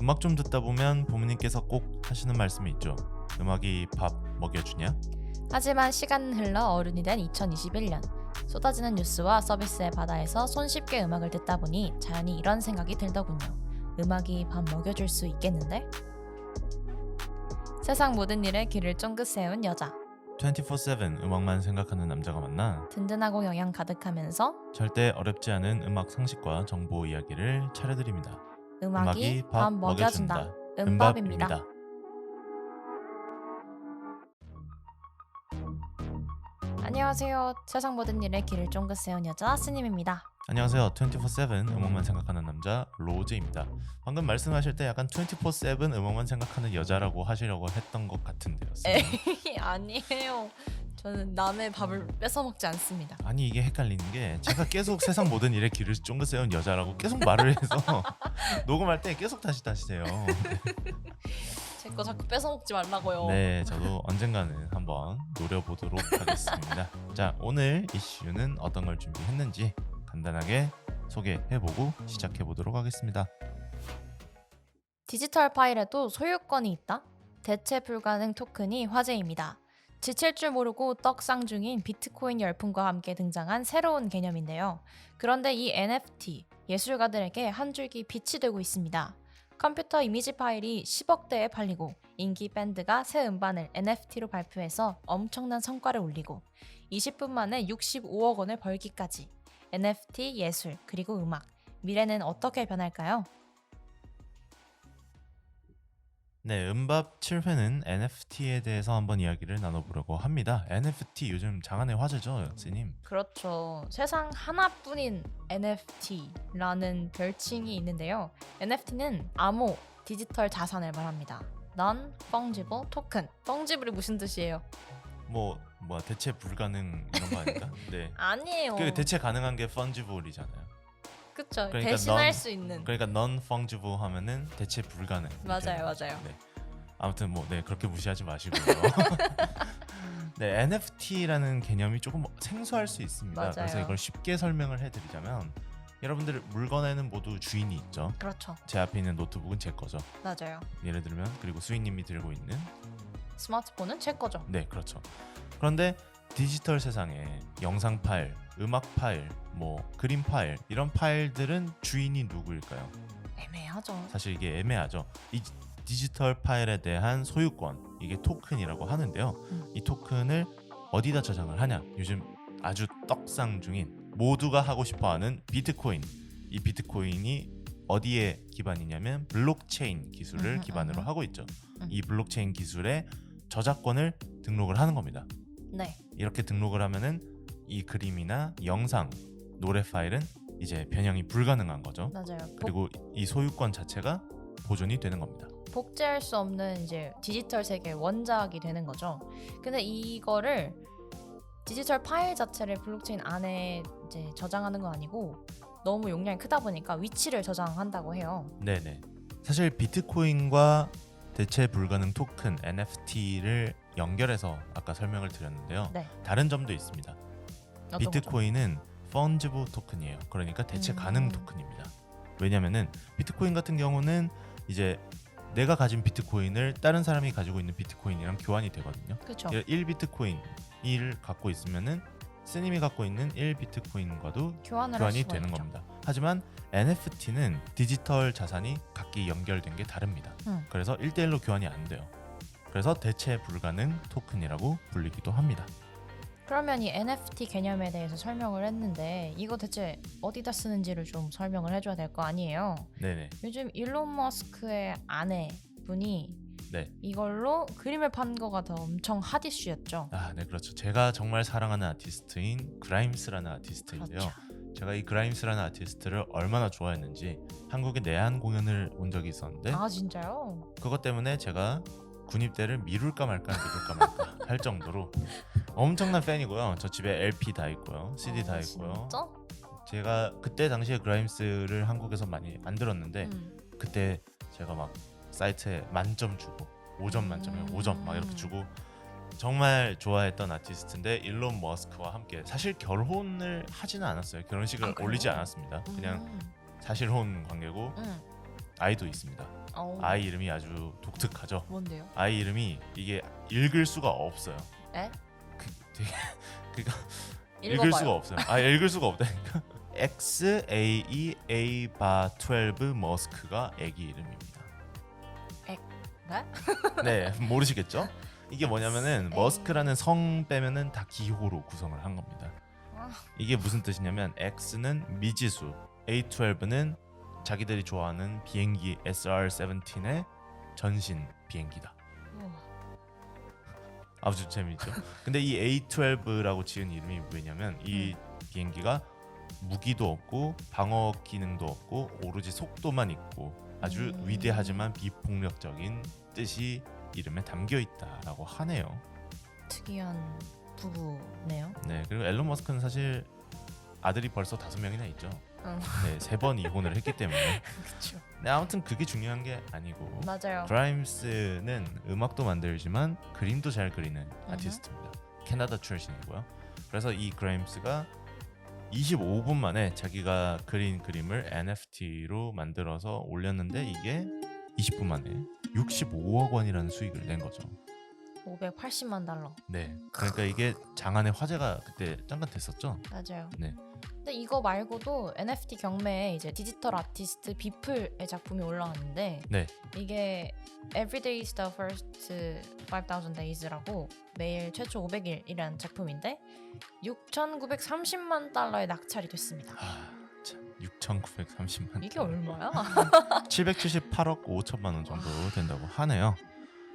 음악 좀 듣다 보면 부모님께서 꼭 하시는 말씀이 있죠. 음악이 밥 먹여주냐? 하지만 시간은 흘러 어른이 된 2021년 쏟아지는 뉴스와 서비스의 바다에서 손쉽게 음악을 듣다 보니 자연히 이런 생각이 들더군요. 음악이 밥 먹여줄 수 있겠는데? 세상 모든 일에 귀를 쫑긋 세운 여자 24/7 음악만 생각하는 남자가 만나 든든하고 영양 가득하면서 절대 어렵지 않은 음악 상식과 정보 이야기를 차려드립니다. 음악이 밥 먹여준다. 음밥입니다. 안녕하세요. 세상 모든 일에 귀를 쫑긋 세운 여자 스님입니다. 안녕하세요. 24/7 음악만 생각하는 남자 로제입니다. 방금 말씀하실 때 약간 24/7 음악만 생각하는 여자라고 하시려고 했던 것 같은데요. 에이, 아니에요. 저는 남의 밥을 뺏어 먹지 않습니다. 아니 이게 헷갈리는 게 제가 계속 세상 모든 일에 귀를 쫑긋 세운 여자라고 계속 말을 해서 녹음할 때 계속 다시 하세요. 제 거 자꾸 뺏어 먹지 말라고요. 네, 저도 언젠가는 한번 노려보도록 하겠습니다. 자, 오늘 이슈는 어떤 걸 준비했는지 간단하게 소개해보고 시작해보도록 하겠습니다. 디지털 파일에도 소유권이 있다? 대체 불가능 토큰이 화제입니다. 지칠 줄 모르고 떡상 중인 비트코인 열풍과 함께 등장한 새로운 개념인데요. 그런데 이 NFT, 예술가들에게 한 줄기 빛이 되고 있습니다. 컴퓨터 이미지 파일이 10억 대에 팔리고 인기 밴드가 새 음반을 NFT로 발표해서 엄청난 성과를 올리고 20분 만에 65억 원을 벌기까지. NFT, 예술, 그리고 음악. 미래는 어떻게 변할까요? 네, 음밥 7회는 NFT에 대해서 한번 이야기를 나눠보려고 합니다. NFT 요즘 장안의 화제죠, 역시님. 그렇죠. 세상 하나뿐인 NFT라는 별칭이 있는데요. NFT는 암호, 디지털 자산을 말합니다. Non-fungible token. fungi블이 무슨 뜻이에요? 뭐 대체 불가능 이런 거 아닌가? 네. 아니에요. 그 대체 가능한 게 fungible이잖아요. 그쵸. 그러니까 대신할 수 있는. 그러니까 non-fungible 하면은 대체 불가능. 맞아요, 맞아요. 네. 아무튼 그렇게 무시하지 마시고요. 네, NFT라는 개념이 조금 생소할 수 있습니다. 맞아요. 그래서 이걸 쉽게 설명을 해드리자면 여러분들 물건에는 모두 주인이 있죠. 그렇죠. 제 앞에 있는 노트북은 제 거죠. 맞아요. 예를 들면 그리고 수인님이 들고 있는 스마트폰은 제 거죠. 네, 그렇죠. 그런데 디지털 세상에 영상 파일, 음악 파일, 그림 파일 이런 파일들은 주인이 누구일까요? 애매하죠. 사실 이게 애매하죠. 이 디지털 파일에 대한 소유권, 이게 토큰이라고 하는데요. 이 토큰을 어디다 저장을 하냐? 요즘 아주 떡상 중인 모두가 하고 싶어하는 비트코인. 이 비트코인이 어디에 기반이냐면 블록체인 기술을 기반으로 하고 있죠. 이 블록체인 기술의 저작권을 등록을 하는 겁니다. 네. 이렇게 등록을 하면은 이 그림이나 영상, 노래 파일은 이제 변형이 불가능한 거죠. 맞아요. 그리고 이 소유권 자체가 보존이 되는 겁니다. 복제할 수 없는 이제 디지털 세계의 원작이 되는 거죠. 근데 이거를 디지털 파일 자체를 블록체인 안에 이제 저장하는 건 아니고 너무 용량이 크다 보니까 위치를 저장한다고 해요. 네네. 사실 비트코인과 대체 불가능 토큰 NFT를 연결해서 아까 설명을 드렸는데요. 네. 다른 점도 있습니다. 어떤 비트코인은 fungible 토큰이에요. 그러니까 대체 가능 토큰입니다. 왜냐면은 비트코인 같은 경우는 이제 내가 가진 비트코인을 다른 사람이 가지고 있는 비트코인이랑 교환이 되거든요. 그렇죠. 1비트코인을 갖고 있으면은 스님이 갖고 있는 1비트코인과도 교환이 되는 있죠. 겁니다. 하지만 NFT는 디지털 자산이 각기 연결된 게 다릅니다. 그래서 1대1로 교환이 안 돼요. 그래서 대체 불가능 토큰이라고 불리기도 합니다. 그러면 이 NFT 개념에 대해서 설명을 했는데 이거 대체 어디다 쓰는지를 좀 설명을 해줘야 될 거 아니에요. 네네. 요즘 일론 머스크의 아내분이 네. 이걸로 그림을 판 거가 더 엄청 핫 이슈였죠. 아, 네, 그렇죠. 제가 정말 사랑하는 아티스트인 그라임스라는 아티스트인데요. 그렇죠. 제가 이 그라임스라는 아티스트를 얼마나 좋아했는지 한국에 내한 공연을 온 적이 있었는데 아 진짜요? 그것 때문에 제가 군입대를 미룰까 말까 할 정도로 엄청난 팬이고요. 저 집에 LP 다 있고요, CD 다 있고요. 진짜? 제가 그때 당시에 그라임스를 한국에서 많이 안 들었는데 그때 제가 막 사이트에 만점 주고 5점 만점에 5점 막 이렇게 주고 정말 좋아했던 아티스트인데 일론 머스크와 함께 사실 결혼을 하지는 않았어요. 결혼식을 올리지 않았습니다. 그냥 사실혼 관계고 아이도 있습니다. 아이 이름이 아주 독특하죠. 뭔데요? 아이 이름이 이게 읽을 수가 없어요. 에? 그러니까 읽을 읽어봐요. 수가 없어요. 읽을 수가 없다니까. XAEA12 머스크가 애기 이름입니다. 네? 네, 모르시겠죠? 이게 뭐냐면은 머스크라는 성 빼면은 다 기호로 구성을 한 겁니다. 아. 이게 무슨 뜻이냐면 X는 미지수, A12는 자기들이 좋아하는 비행기 SR-17의 전신 비행기다. 우와. 아주 재밌죠. 근데 이 A12라고 지은 이름이 왜냐면 이 비행기가 무기도 없고 방어 기능도 없고 오로지 속도만 있고 아주 위대하지만 비폭력적인 뜻이 이름에 담겨 있다라고 하네요. 특이한 부부네요. 네, 그리고 앨런 머스크는 사실 아들이 벌써 5명이나 있죠. 네, 3번 이혼을 했기 때문에. 그렇죠. 네, 아무튼 그게 중요한 게 아니고 맞아요. 그라임스는 음악도 만들지만 그림도 잘 그리는 아티스트입니다. 캐나다 출신이고요. 그래서 이 그라임스가 25분 만에 자기가 그린 그림을 NFT로 만들어서 올렸는데 이게 20분 만에 65억 원이라는 수익을 낸 거죠. 580만 달러. 네, 그러니까 이게 장안의 화제가 그때 잠깐 됐었죠. 맞아요. 네. 근데 이거 말고도 NFT 경매에 이제 디지털 아티스트 비플의 작품이 올라왔는데 네. 이게 Every Day is the First 5,000 Days라고 매일 최초 500일이라는 작품인데 6,930만 달러에 낙찰이 됐습니다. 참 6,930만. 이게 얼마야? 778억 5천만 원 정도 된다고 하네요.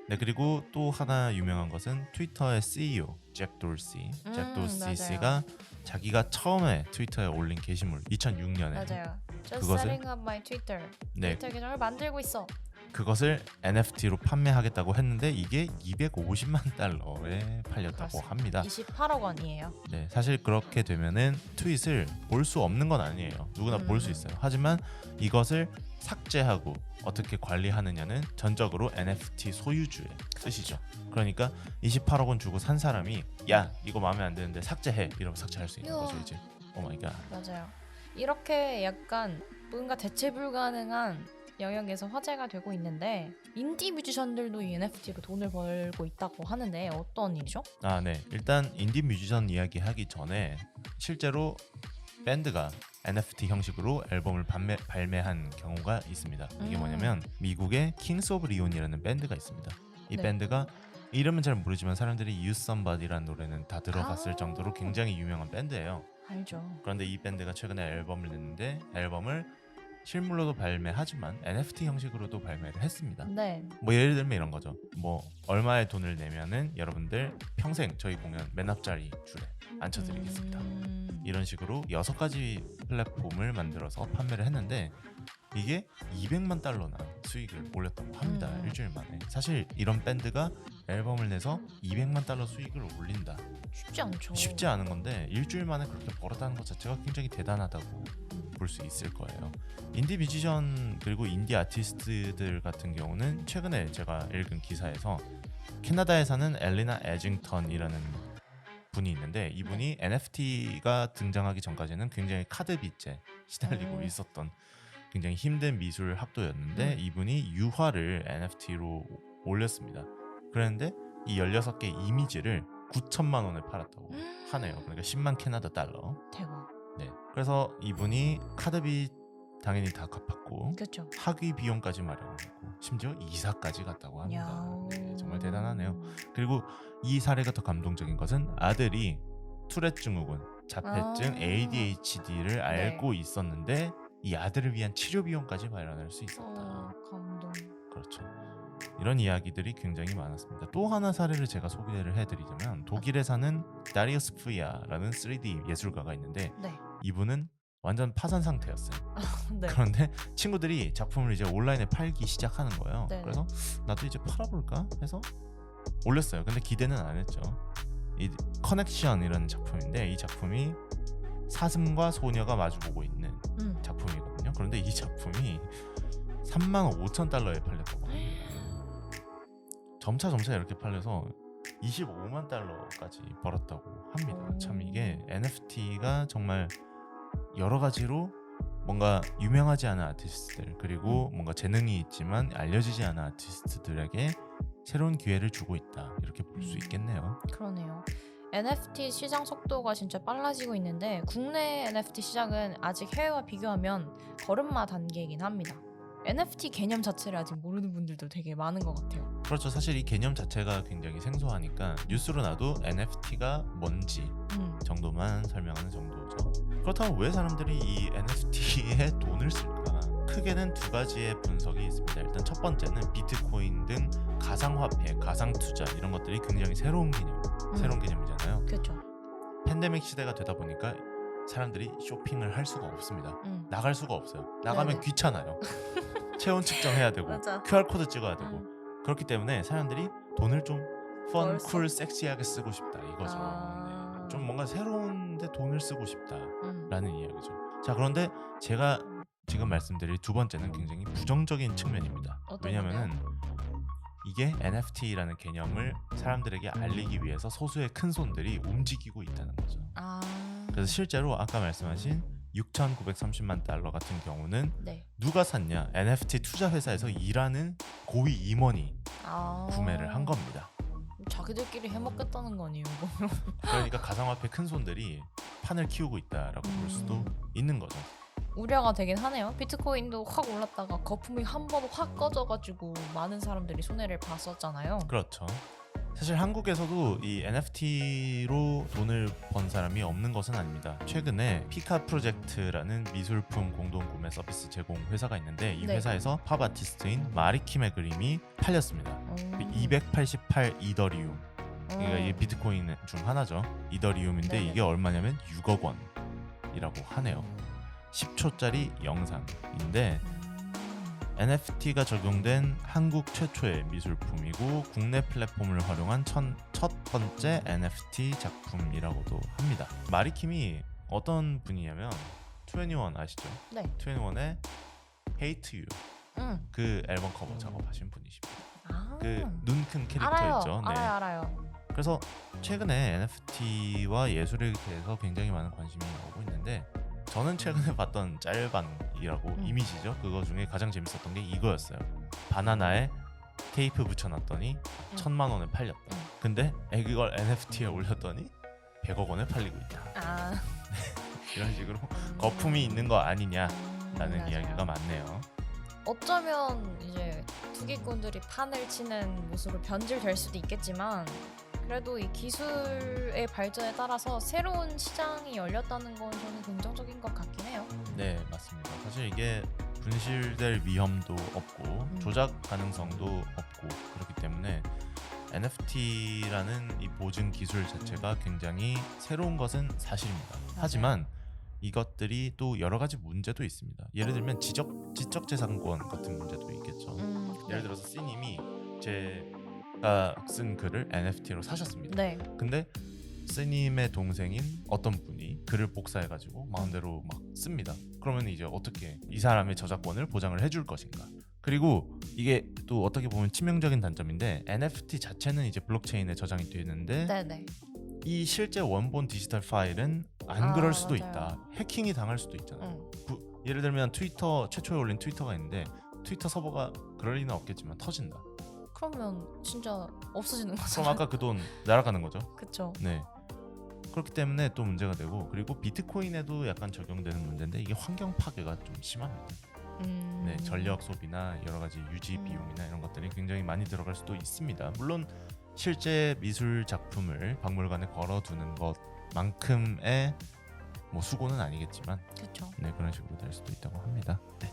네, 그리고 또 하나 유명한 것은 트위터의 CEO 잭 돌시. 잭 돌시 맞아요. 씨가 자기가 처음에 트위터에 올린 게시물 2006년에 맞아요. Just 그것을- setting up my Twitter. 네, 트위터 계정을 만들고 있어. 그것을 NFT로 판매하겠다고 했는데 이게 250만 달러에 팔렸다고 그렇습니다. 합니다. 28억 원이에요. 네, 사실 그렇게 되면은 트윗을 볼 수 없는 건 아니에요. 누구나 볼 수 있어요. 하지만 이것을 삭제하고 어떻게 관리하느냐는 전적으로 NFT 소유주의 뜻이죠. 그러니까 28억 원 주고 산 사람이 야 이거 마음에 안 드는데 삭제해 이러면 삭제할 수 있는 우와. 거죠 이제. 오 마이 갓. 맞아요. 이렇게 약간 뭔가 대체 불가능한 영역에서 화제가 되고 있는데 인디 뮤지션들도 이 NFT로 돈을 벌고 있다고 하는데 어떤 일이죠? 아, 네. 일단 인디 뮤지션 이야기 하기 전에 실제로 밴드가 NFT 형식으로 앨범을 발매한 경우가 있습니다. 이게 뭐냐면 미국의 킹스 오브 리온이라는 밴드가 있습니다. 이 네. 밴드가 이름은 잘 모르지만 사람들이 You Somebody라는 노래는 다 들어봤을 정도로 굉장히 유명한 밴드예요. 알죠. 그런데 이 밴드가 최근에 앨범을 냈는데 앨범을 실물로도 발매하지만 NFT 형식으로도 발매를 했습니다. 네. 뭐 예를 들면 이런 거죠. 뭐 얼마의 돈을 내면은 여러분들 평생 저희 공연 맨 앞자리 줄에 앉혀드리겠습니다. 이런 식으로 6가지 플랫폼을 만들어서 판매를 했는데 이게 200만 달러나 수익을 올렸다고 합니다. 일주일 만에. 사실 이런 밴드가 앨범을 내서 200만 달러 수익을 올린다. 쉽지 않죠. 쉽지 않은 건데 일주일 만에 그렇게 벌었다는 것 자체가 굉장히 대단하다고 볼 수 있을 거예요. 인디 뮤지션 그리고 인디 아티스트들 같은 경우는 최근에 제가 읽은 기사에서 캐나다에 사는 엘리나 에징턴이라는 분이 있는데 이분이 NFT가 등장하기 전까지는 굉장히 카드 빚에 시달리고 있었던 굉장히 힘든 미술 학도였는데 이분이 유화를 NFT로 올렸습니다. 그런데 이 16개 이미지를 9천만 원에 팔았다고 하네요. 그러니까 10만 캐나다 달러. 대박. 네. 그래서 이분이 카드비 당연히 다 갚았고 그렇죠. 학위 비용까지 마련하고 심지어 이사까지 갔다고 합니다. 네, 정말 대단하네요. 그리고 이 사례가 더 감동적인 것은 아들이 투렛 증후군, 자폐증, ADHD를 알고 있었는데 이 아들을 위한 치료 비용까지 마련할 수 있었다. 감동. 그렇죠. 이런 이야기들이 굉장히 많았습니다. 또 하나 사례를 제가 소개를 해드리자면 독일에 사는 다리우스 푸야라는 3D 예술가가 있는데 네. 이분은 완전 파산 상태였어요. 네. 그런데 친구들이 작품을 이제 온라인에 팔기 시작하는 거예요. 네네. 그래서 나도 이제 팔아볼까 해서 올렸어요. 근데 기대는 안 했죠. 이 커넥션이라는 작품인데 이 작품이 사슴과 소녀가 마주보고 있는 작품이거든요. 그런데 이 작품이 35,000달러에 팔렸다고 합니다. 점차 이렇게 팔려서 25만 달러까지 벌었다고 합니다. 참 이게 NFT가 정말 여러 가지로 뭔가 유명하지 않은 아티스트들 그리고 뭔가 재능이 있지만 알려지지 않은 아티스트들에게 새로운 기회를 주고 있다 이렇게 볼 수 있겠네요. 그러네요. NFT 시장 속도가 진짜 빨라지고 있는데 국내 NFT 시장은 아직 해외와 비교하면 걸음마 단계이긴 합니다. NFT 개념 자체를 아직 모르는 분들도 되게 많은 것 같아요. 그렇죠. 사실 이 개념 자체가 굉장히 생소하니까 뉴스로 나도 NFT가 뭔지 정도만 설명하는 정도죠. 그렇다면 왜 사람들이 이 NFT에 돈을 쓸까? 크게는 두 가지의 분석이 있습니다. 일단 첫 번째는 비트코인 등 가상화폐, 가상투자 이런 것들이 굉장히 새로운 개념이잖아요. 그렇죠. 팬데믹 시대가 되다 보니까 사람들이 쇼핑을 할 수가 없습니다. 음. 나갈 수가 없어요. 나가면 네네. 귀찮아요. 체온 측정해야 되고 맞아. QR코드 찍어야 되고 그렇기 때문에 사람들이 돈을 좀 펀, 벌써? 쿨, 섹시하게 쓰고 싶다 이거죠. 아. 네. 좀 뭔가 새로운데 돈을 쓰고 싶다라는 음. 이야기죠. 자, 그런데 제가 지금 말씀드릴 두 번째는 굉장히 부정적인 측면입니다. 어떤 왜냐면은 이게 NFT라는 개념을 사람들에게 알리기 위해서 소수의 큰 손들이 움직이고 있다는 거죠. 아. 그래서 실제로 아까 말씀하신 6,930만 달러 같은 경우는 네. 누가 샀냐? NFT 투자 회사에서 일하는 고위 임원이 아. 구매를 한 겁니다. 자기들끼리 해먹겠다는 거 아니에요? 이거? 그러니까 가상화폐 큰 손들이 판을 키우고 있다라고 볼 수도 있는 거죠. 우려가 되긴 하네요. 비트코인도 확 올랐다가 거품이 한 번 확 꺼져가지고 많은 사람들이 손해를 봤었잖아요. 그렇죠. 사실 한국에서도 이 NFT로 돈을 번 사람이 없는 것은 아닙니다. 최근에 피카 프로젝트라는 미술품 공동 구매 서비스 제공 회사가 있는데 이 네. 회사에서 팝 아티스트인 마리킴의 그림이 팔렸습니다. 288 이더리움. 그러니까 이게 비트코인 중 하나죠. 이더리움인데 네네. 이게 얼마냐면 6억 원이라고 하네요. 10초짜리 영상인데 NFT가 적용된 한국 최초의 미술품이고 국내 플랫폼을 활용한 첫 번째 NFT 작품이라고도 합니다. 마리킴이 어떤 분이냐면 21 아시죠? 네. 21의 Hate You 그 앨범 커버 작업하신 분이십니다. 아. 그 눈 큰 캐릭터 알아요. 있죠. 네. 알아요. 그래서 최근에 NFT와 예술에 대해서 굉장히 많은 관심이 오고 있는데 저는 최근에 봤던 짤방이라고 이미지죠. 그거 중에 가장 재밌었던 게 이거였어요. 바나나에 테이프 붙여놨더니 1,000만 원에 팔렸다. 근데 이걸 NFT에 올렸더니 100억 원에 팔리고 있다. 아. 이런 식으로 거품이 있는 거 아니냐라는 맞아요. 이야기가 많네요. 어쩌면 이제 투기꾼들이 판을 치는 모습으로 변질될 수도 있겠지만 그래도 이 기술의 발전에 따라서 새로운 시장이 열렸다는 건 저는 긍정적인 것 같긴 해요. 네, 맞습니다. 사실 이게 분실될 위험도 없고 조작 가능성도 없고 그렇기 때문에 NFT라는 이 보증 기술 자체가 굉장히 새로운 것은 사실입니다. 하지만 이것들이 또 여러 가지 문제도 있습니다. 예를 들면 지적재산권 같은 문제도 있겠죠. 예를 들어서 C님이 제가 쓴 글을 NFT로 사셨습니다. 네. 근데 C님의 동생인 어떤 분이 글을 복사해가지고 마음대로 막 씁니다. 그러면 이제 어떻게 이 사람의 저작권을 보장을 해줄 것인가? 그리고 이게 또 어떻게 보면 치명적인 단점인데 NFT 자체는 이제 블록체인에 저장이 되는데 네네. 이 실제 원본 디지털 파일은 안 그럴 수도 맞아요. 있다. 해킹이 당할 수도 있잖아요. 예를 들면 트위터 최초에 올린 트위터가 있는데 트위터 서버가 그럴 리는 없겠지만 터진다. 그러면 진짜 없어지는 그럼 거잖아요. 아까 그 돈 날아가는 거죠. 그쵸. 네. 그렇기 때문에 또 문제가 되고 그리고 비트코인에도 약간 적용되는 문제인데 이게 환경 파괴가 좀 심합니다. 네, 전력 소비나 여러 가지 유지 비용이나 이런 것들이 굉장히 많이 들어갈 수도 있습니다. 물론 실제 미술 작품을 박물관에 걸어두는 것만큼의 뭐 수고는 아니겠지만 그쵸. 네, 그런 식으로 될 수도 있다고 합니다. 네.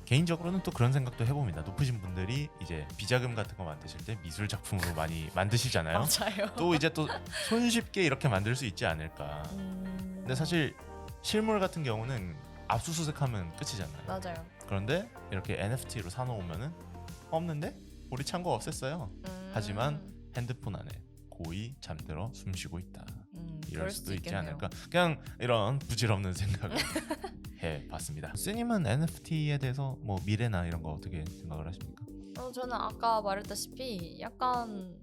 개인적으로는 또 그런 생각도 해봅니다. 높으신 분들이 이제 비자금 같은 거 만드실 때 미술 작품으로 많이 만드시잖아요. 맞아요. 또 이제 또 손쉽게 이렇게 만들 수 있지 않을까. 근데 사실 실물 같은 경우는 압수수색하면 끝이잖아요. 맞아요. 그런데 이렇게 NFT로 사놓으면은 없는데 우리 창고 없앴어요. 하지만 핸드폰 안에 고이 잠들어 숨쉬고 있다. 이럴 수도 있지 않을까. 그냥 이런 부질없는 생각을 해봤습니다. 스님은 NFT에 대해서 뭐 미래나 이런 거 어떻게 생각을 하십니까? 저는 아까 말했다시피 약간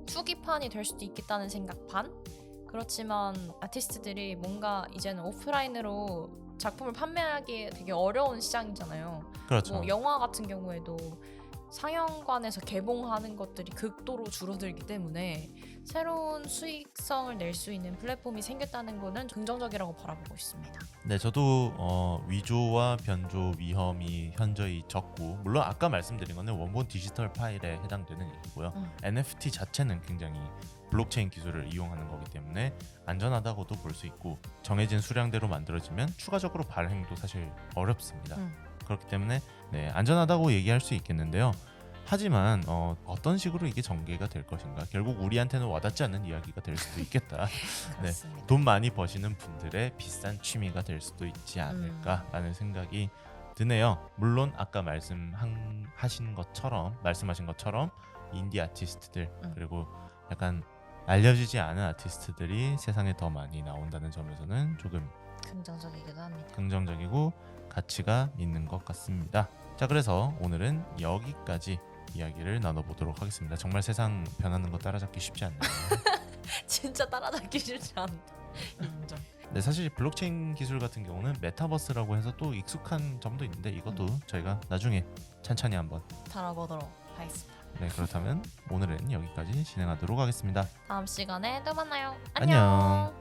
투기판이 될 수도 있겠다는 생각 반? 그렇지만 아티스트들이 뭔가 이제는 오프라인으로 작품을 판매하기 되게 어려운 시장이잖아요. 그렇죠. 뭐 영화 같은 경우에도 상영관에서 개봉하는 것들이 극도로 줄어들기 때문에 새로운 수익성을 낼 수 있는 플랫폼이 생겼다는 거는 긍정적이라고 바라보고 있습니다. 네, 저도 위조와 변조 위험이 현저히 적고, 물론 아까 말씀드린 거는 원본 디지털 파일에 해당되는 얘기고요. NFT 자체는 굉장히 블록체인 기술을 이용하는 거기 때문에 안전하다고도 볼 수 있고, 정해진 수량대로 만들어지면 추가적으로 발행도 사실 어렵습니다. 그렇기 때문에 네, 안전하다고 얘기할 수 있겠는데요. 하지만 어떤 식으로 이게 전개가 될 것인가, 결국 우리한테는 와닿지 않는 이야기가 될 수도 있겠다. 네, 그렇습니다. 돈 많이 버시는 분들의 비싼 취미가 될 수도 있지 않을까라는 생각이 드네요. 물론 아까 말씀하신 것처럼 인디 아티스트들 그리고 약간 알려지지 않은 아티스트들이 세상에 더 많이 나온다는 점에서는 조금 긍정적이기도 합니다. 긍정적이고 가치가 있는 것 같습니다. 자, 그래서 오늘은 여기까지 이야기를 나눠보도록 하겠습니다. 정말 세상 변하는 거 따라잡기 쉽지 않네요. 진짜 따라잡기 쉽지 않다. 인정. 네, 사실 블록체인 기술 같은 경우는 메타버스라고 해서 또 익숙한 점도 있는데 이것도 저희가 나중에 찬찬히 한번 다뤄보도록 하겠습니다. 네, 그렇다면 오늘은 여기까지 진행하도록 하겠습니다. 다음 시간에 또 만나요. 안녕. 안녕.